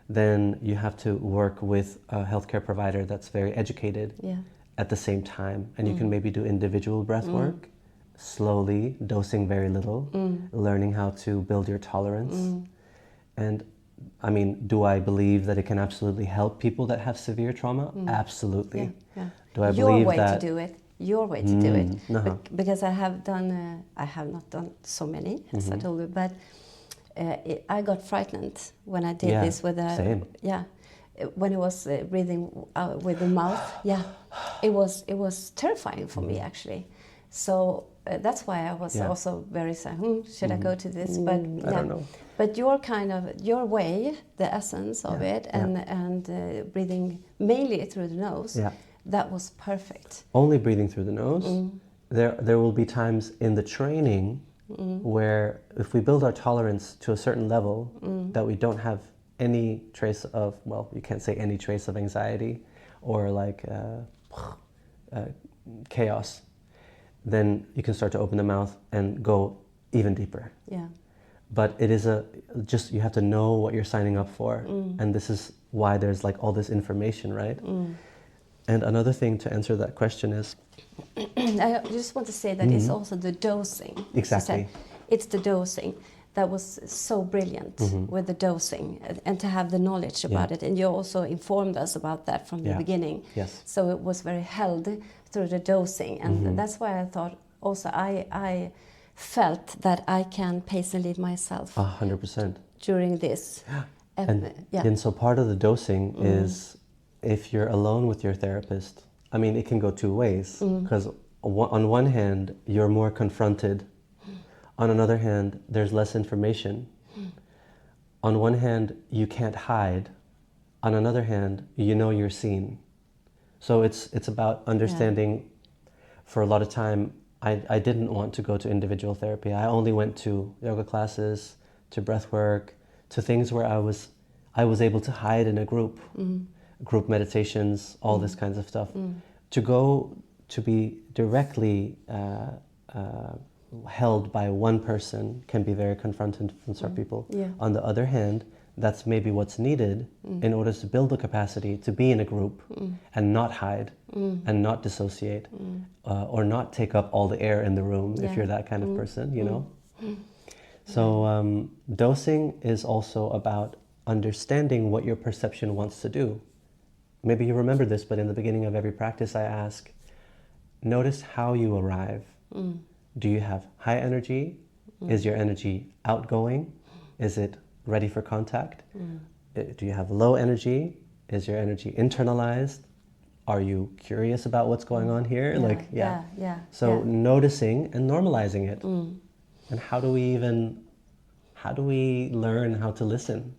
Then you have to work with a healthcare provider that's very educated at the same time. And you can maybe do individual breath work, slowly, dosing very little, learning how to build your tolerance. And I mean, do I believe that it can absolutely help people that have severe trauma? Absolutely. Yeah. Do I Your believe way that... to do it. Your way to do it. Because I have not done so many, as I told you, but I got frightened when I did this with a... Same. Yeah. When it was breathing with the mouth, it was terrifying for me, actually. So that's why I was also very sad. Should I go to this? But I don't know. But your way, the essence of it, and breathing mainly through the nose, that was perfect. Only breathing through the nose. There will be times in the training where if we build our tolerance to a certain level that we don't have any trace of, well, you can't say any trace of anxiety or like chaos, then you can start to open the mouth and go even deeper. Yeah. But it is you have to know what you're signing up for. And this is why there's like all this information, right? And another thing to answer that question is... I just want to say that it's also the dosing. Exactly. It's the dosing that was so brilliant with the dosing and to have the knowledge about it. And you also informed us about that from the beginning. Yes. So it was very held through the dosing. And that's why I thought also I felt that I can pace and lead myself 100% during this. And so part of the dosing is if you're alone with your therapist, I mean, it can go two ways, because on one hand, you're more confronted. On another hand, there's less information. On one hand, you can't hide. On another hand, you know you're seen. So it's about understanding. For a lot of time, I didn't want to go to individual therapy. I only went to yoga classes, to breathwork, to things where I was able to hide in a group, group meditations, all this kinds of stuff. To go to be directly held by one person can be very confronting for some people. Yeah. On the other hand, that's maybe what's needed in order to build the capacity to be in a group and not hide and not dissociate or not take up all the air in the room if you're that kind of person, you know? So dosing is also about understanding what your perception wants to do. Maybe you remember this, but in the beginning of every practice I ask, notice how you arrive. Do you have high energy? Is your energy outgoing? Is it ready for contact? Do you have low energy? Is your energy internalized? Are you curious about what's going on here? So noticing and normalizing it. And how do we learn how to listen?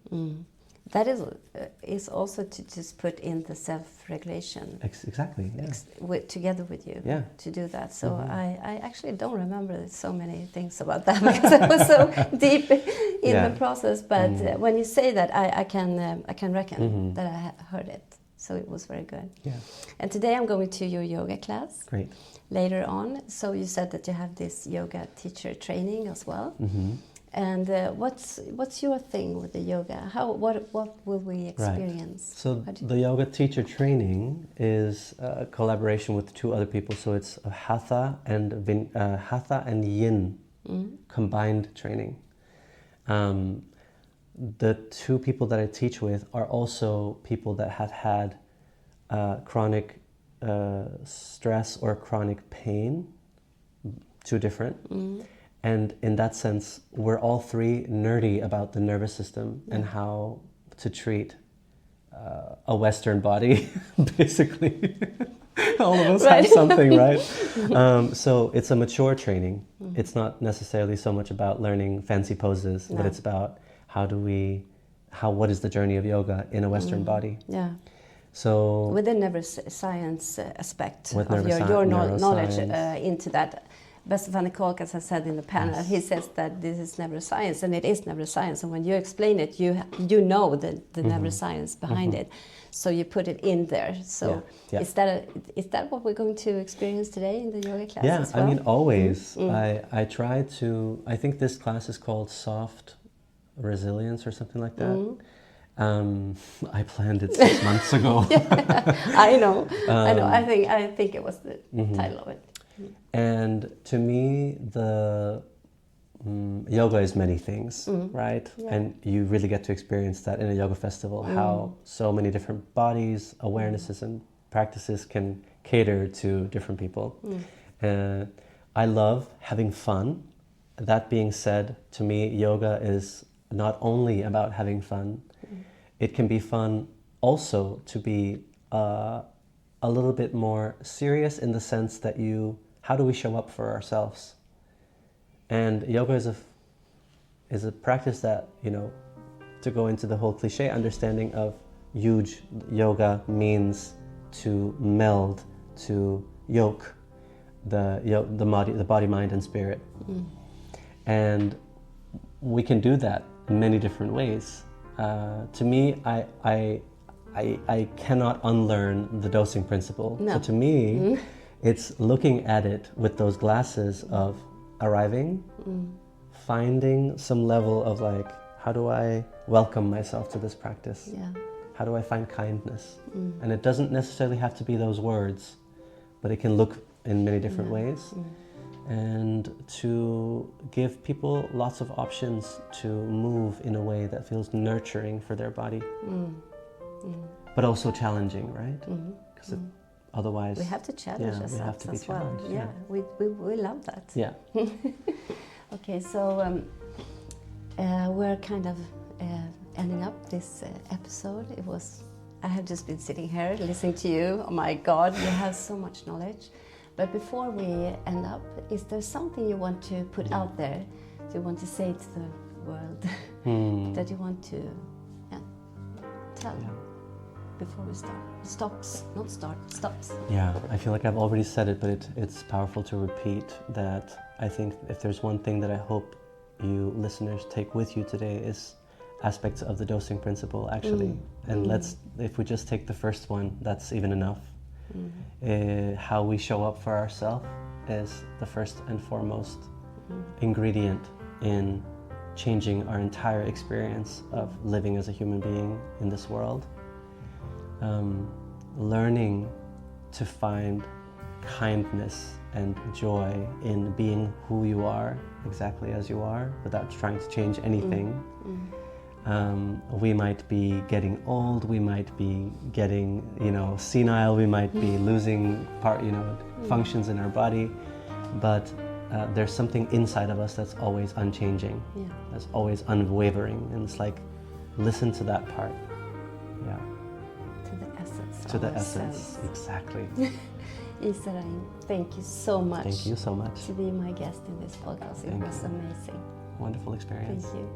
That is also to just put in the self-regulation. Exactly, yeah. Together with you to do that. So I actually don't remember so many things about that because I was so deep in the process. But when you say that, I can reckon that I heard it. So it was very good. Yeah. And today I'm going to your yoga class. Great. Later on. So you said that you have this yoga teacher training as well. And what's your thing with the yoga? What will we experience? Right. So the yoga teacher training is a collaboration with two other people. So it's a hatha and yin combined training. The two people that I teach with are also people that have had chronic stress or chronic pain. Two different. And in that sense, we're all three nerdy about the nervous system and how to treat a Western body, basically. All of us have something, right? So it's a mature training. It's not necessarily so much about learning fancy poses, but it's about what is the journey of yoga in a Western body. Yeah. So with the neuroscience aspect of your knowledge into that. Van Kolkas has said in the panel, he says that this is neuroscience, and it is neuroscience. And when you explain it, you know the neuroscience behind it. So you put it in there. So is that what we're going to experience today in the yoga class as well? I mean, always. I try to, I think this class is called Soft Resilience or something like that. I planned it 6 months ago. I know. I think it was the title of it. And to me, the yoga is many things, right? Yeah. And you really get to experience that in a yoga festival, how so many different bodies, awarenesses, and practices can cater to different people. I love having fun. That being said, to me, yoga is not only about having fun. It can be fun also to be a little bit more serious in the sense that you how do we show up for ourselves? And yoga is a practice that, you know, to go into the whole cliche understanding of huge, yoga means to meld, to yoke the body, mind, and spirit. And we can do that in many different ways. To me, I cannot unlearn the dosing principle. No. So to me, it's looking at it with those glasses of arriving, finding some level of like, how do I welcome myself to this practice? Yeah. How do I find kindness? And it doesn't necessarily have to be those words, but it can look in many different ways. And to give people lots of options to move in a way that feels nurturing for their body, but also challenging, right? Because otherwise... We have to challenge ourselves we have to be as well. challenged. Yeah, we love that. Yeah. Okay, so we're kind of ending up this episode. I have just been sitting here listening to you. Oh my God, you have so much knowledge. But before we end up, is there something you want to put out there? Do you want to say to the world that you want to tell before we start? Stops. Yeah, I feel like I've already said it, but it's powerful to repeat that. I think if there's one thing that I hope you listeners take with you today is aspects of the dosing principle, actually. And if we just take the first one, that's even enough. How we show up for ourselves is the first and foremost ingredient in changing our entire experience of living as a human being in this world. Learning to find kindness and joy in being who you are, exactly as you are, without trying to change anything. We might be getting old, we might be getting, senile, we might be losing functions in our body, but there's something inside of us that's always unchanging, that's always unwavering, and it's like, listen to that part. Yeah. To the essence. To the essence, exactly. Isa Raim, thank you so much. Thank you so much. To be my guest in this podcast. It was amazing. Wonderful experience. Thank you.